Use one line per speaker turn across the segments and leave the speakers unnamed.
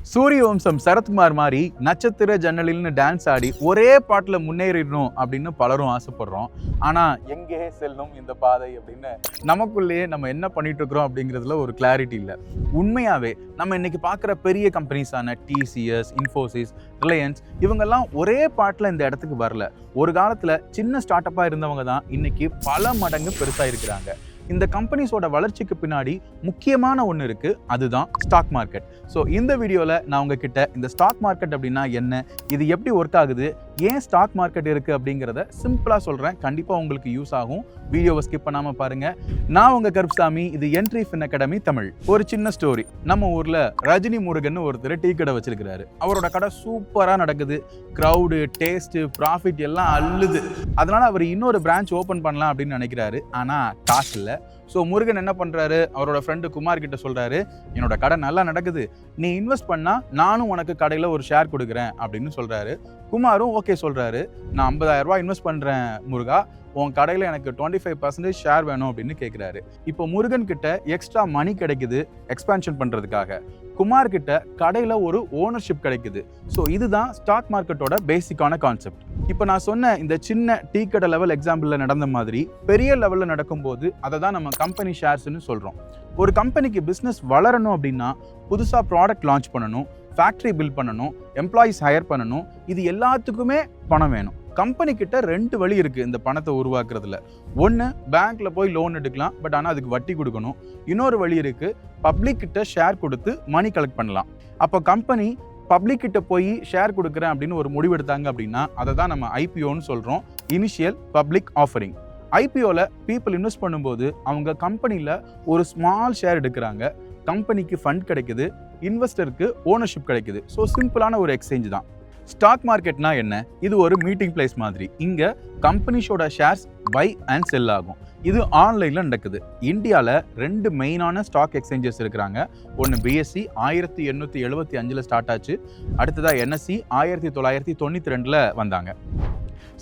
சூரிய வம்சம் சரத்குமார் மாதிரி நட்சத்திர ஜன்னலில்னு டான்ஸ் ஆடி ஒரே பாட்டில் முன்னேறிடணும் அப்படின்னு பலரும் ஆசைப்படுறோம். ஆனால் எங்கே செல்லும் இந்த பாதை அப்படின்னு நமக்குள்ளேயே நம்ம என்ன பண்ணிட்டு இருக்கிறோம் அப்படிங்கிறதுல ஒரு கிளாரிட்டி இல்லை. உண்மையாகவே நம்ம இன்னைக்கு பார்க்குற பெரிய கம்பெனிஸான டிசிஎஸ், இன்ஃபோசிஸ், ரிலையன்ஸ் இவங்கெல்லாம் ஒரே பாட்டில் இந்த இடத்துக்கு வரல. ஒரு காலத்தில் சின்ன ஸ்டார்ட் அப்பாக இருந்தவங்க தான் இன்னைக்கு பல மடங்கு பெருசாக இருக்கிறாங்க. இந்த கம்பெனிஸோட வளர்ச்சிக்கு பின்னாடி முக்கியமான ஒன்று இருக்குது, அதுதான் ஸ்டாக் மார்க்கெட். ஸோ இந்த வீடியோவில் நான் உங்ககிட்ட இந்த ஸ்டாக் மார்க்கெட் அப்படின்னா என்ன, இது எப்படி ஒர்க் ஆகுது, ஏன் ஸ்டாக் மார்க்கெட் இருக்குது அப்படிங்கிறத சிம்பிளாக சொல்கிறேன். கண்டிப்பாக உங்களுக்கு யூஸ் ஆகும். வீடியோவை ஸ்கிப் பண்ணாமல் பாருங்கள். நான் உங்கள் கருப்சாமி, இது என்ட்ரி ஃபின் அகாடமி தமிழ். ஒரு சின்ன ஸ்டோரி. நம்ம ஊரில் ரஜினி முருகன் ஒருத்தர் டீ கடை வச்சிருக்கிறாரு. அவரோட கடை சூப்பராக நடக்குது. க்ரௌடு, டேஸ்ட்டு, ப்ராஃபிட் எல்லாம் அள்ளுது. அதனால் அவர் இன்னொரு பிரான்ச் ஓப்பன் பண்ணலாம் அப்படின்னு நினைக்கிறாரு. ஆனால் காசு இல்லை. ஸோ முருகன் என்ன பண்ணுறாரு, அவரோட ஃப்ரெண்டு குமார் கிட்ட சொல்கிறாரு, என்னோட கடை நல்லா நடக்குது, நீ இன்வெஸ்ட் பண்ணால் நானும் உனக்கு கடையில் ஒரு ஷேர் கொடுக்குறேன் அப்படின்னு சொல்கிறாரு. குமாரும் ஓகே சொல்கிறாரு. நான் 50,000 ரூபா இன்வெஸ்ட் பண்ணுறேன் முருகா, உன் கடையில் எனக்கு 25% ஷேர் வேணும் அப்படின்னு கேட்குறாரு. இப்போ முருகன் கிட்ட எக்ஸ்ட்ரா மணி கிடைக்குது எக்ஸ்பான்ஷன் பண்ணுறதுக்காக. குமார் கிட்ட கடையில் ஒரு ஓனர்ஷிப் கிடைக்குது. ஸோ இதுதான் ஸ்டாக் மார்க்கெட்டோட பேசிக்கான கான்செப்ட். இப்போ நான் சொன்ன இந்த சின்ன டீ கடை லெவல் எக்ஸாம்பிளில் நடந்த மாதிரி பெரிய லெவலில் நடக்கும்போது அதை தான் நம்ம கம்பெனி ஷேர்ஸ்ன்னு சொல்கிறோம். ஒரு கம்பெனிக்கு பிஸ்னஸ் வளரணும் அப்படின்னா புதுசாக ப்ராடக்ட் லான்ச் பண்ணணும், ஃபேக்ட்ரி பில்ட் பண்ணணும், எம்ப்ளாயீஸ் ஹையர் பண்ணணும். இது எல்லாத்துக்குமே பணம் வேணும். கம்பெனி கிட்ட 2 வழி இருக்குது இந்த பணத்தை உருவாக்குறதுல. ஒன்று, பேங்க்ல போய் லோன் எடுக்கலாம், பட் ஆனால் அதுக்கு வட்டி கொடுக்கணும். இன்னொரு வழி இருக்குது, பப்ளிக் கிட்ட ஷேர் கொடுத்து மணி கலெக்ட் பண்ணலாம். அப்போ கம்பெனி பப்ளிக் கிட்ட போய் ஷேர் கொடுக்குறேன் அப்படின்னு ஒரு முடிவு எடுத்தாங்க அப்படின்னா அதை தான் நம்ம ஐபிஓன்னு சொல்கிறோம், இனிஷியல் பப்ளிக் ஆஃபரிங். ஐபிஓவில் பீப்புள் இன்வெஸ்ட் பண்ணும்போது அவங்க கம்பெனியில் ஒரு ஸ்மால் ஷேர் எடுக்கிறாங்க, கம்பெனிக்கு ஃபண்ட் கிடைக்குது, இன்வெஸ்டருக்கு ஓனர்ஷிப் கிடைக்குது. ஸோ சிம்பிளான ஒரு எக்ஸ்சேஞ்ச் தான். ஸ்டாக் மார்க்கெட்னா என்ன? இது ஒரு மீட்டிங் பிளேஸ் மாதிரி. இங்கே கம்பெனிஸோட ஷேர்ஸ் பை அண்ட் செல் ஆகும். இது ஆன்லைனில் நடக்குது. இந்தியாவில் 2 மெயினான ஸ்டாக் எக்ஸ்சேஞ்சஸ் இருக்கிறாங்க. ஒன்று பிஎஸ்சி 1875 ஸ்டார்ட் ஆச்சு. அடுத்ததாக என்எஸ்சி 1992 வந்தாங்க.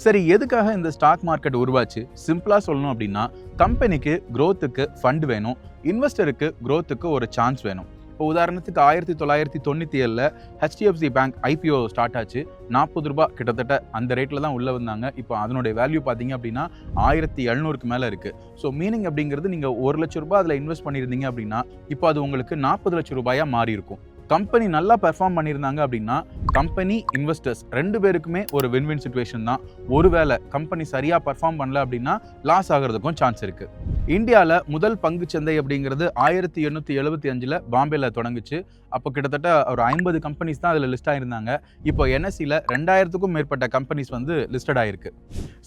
சரி, எதுக்காக இந்த ஸ்டாக் மார்க்கெட் உருவாச்சு? சிம்பிளாக சொல்லணும் அப்படின்னா, கம்பெனிக்கு க்ரோத்துக்கு ஃபண்ட் வேணும், இன்வெஸ்டருக்கு க்ரோத்துக்கு ஒரு சான்ஸ் வேணும். இப்போ உதாரணத்துக்கு 1997 ஹெச்டிஎஃப்சி பேங்க் ஐபிஓ ஸ்டார்ட் ஆச்சு. 40 ரூபா கிட்டத்தட்ட அந்த ரேட்டில் தான் உள்ளே வந்தாங்க. இப்போ அதனுடைய வேல்யூ பார்த்தீங்க அப்படின்னா 1700க்கு மேலே இருக்குது. ஸோ மீனிங் அப்படிங்கிறது நீங்கள் 1 லட்ச ரூபாய் அதில் இன்வெஸ்ட் பண்ணியிருந்தீங்க அப்படின்னா இப்போ அது உங்களுக்கு 40 லட்சம் ரூபாயாக மாறி இருக்கும். கம்பெனி நல்லா பெர்ஃபார்ம் பண்ணியிருந்தாங்க அப்படின்னா கம்பெனி, இன்வெஸ்டர்ஸ் 2 பேருக்குமே ஒரு வின்-வின் சிச்சுவேஷன் தான். ஒருவேளை கம்பெனி சரியாக பெர்ஃபார்ம் பண்ணல அப்படின்னா லாஸ் ஆகிறதுக்கும் சான்ஸ் இருக்குது. இந்தியாவில் முதல் பங்கு சந்தை அப்படிங்கிறது 1875 பாம்பேல தொடங்குச்சு. அப்போ கிட்டத்தட்ட ஒரு 50 கம்பெனிஸ் தான் அதில் லிஸ்ட் ஆகிருந்தாங்க. இப்போ என்எஸ்சியில் 2000க்கும் மேற்பட்ட கம்பெனிஸ் லிஸ்டட் ஆகிருக்கு.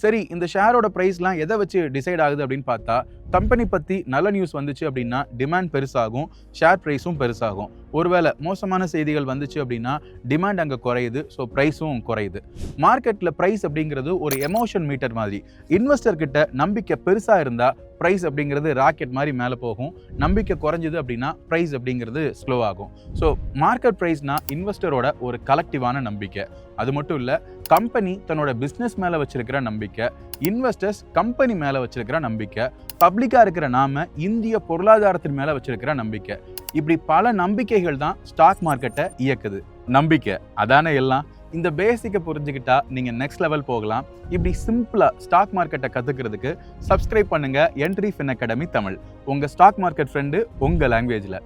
சரி, இந்த ஷேரோட ப்ரைஸ்லாம் எதை வச்சு டிசைட் ஆகுது அப்படின்னு பார்த்தா, கம்பெனி பற்றி நல்ல நியூஸ் வந்துச்சு அப்படின்னா டிமாண்ட் பெருசாகும், ஷேர் ப்ரைஸும் பெருசாகும். ஒருவேளை மோசமான செய்திகள் வந்துச்சு அப்படின்னா டிமாண்ட் அங்கே குறையுது, ஸோ ப்ரைஸும் குறையுது. மார்க்கெட்டில் ப்ரைஸ் அப்படிங்கிறது ஒரு எமோஷன் மீட்டர் மாதிரி. இன்வெஸ்டர் கிட்ட நம்பிக்கை பெருசாக இருந்தால் ப்ரைஸ் அப்படிங்கிறது ராக்கெட் மாதிரி மேலே போகும். நம்பிக்கை குறைஞ்சிது அப்படின்னா ப்ரைஸ் அப்படிங்கிறது ஸ்லோ ஆகும். ஸோ மார்க்கெட் ப்ரைஸ்னா இன்வெஸ்டரோட ஒரு கலெக்டிவான நம்பிக்கை. அது மட்டும் இல்லை, கம்பெனி தன்னோட பிஸ்னஸ் மேலே வச்சிருக்கிற நம்பிக்கை, இன்வெஸ்டர்ஸ் கம்பெனி மேலே வச்சிருக்கிற நம்பிக்கை, பப்ளிக்காக இருக்கிற நாம இந்திய பொருளாதாரத்தின் மேலே வச்சிருக்கிற நம்பிக்கை. இப்படி பல நம்பிக்கைகள் தான் ஸ்டாக் மார்க்கெட்டை இயக்குது. நம்பிக்கை அதானே எல்லாம். இந்த பேசிக்கை புரிஞ்சுக்கிட்டா நீங்கள் நெக்ஸ்ட் லெவல் போகலாம். இப்படி சிம்பிளாக ஸ்டாக் மார்க்கெட்டை கற்றுக்கிறதுக்கு சப்ஸ்கிரைப் பண்ணுங்கள் என்ட்ரி ஃபின் அகாடமி தமிழ். உங்கள் ஸ்டாக் மார்க்கெட் ஃப்ரெண்டு உங்கள் லாங்குவேஜில்.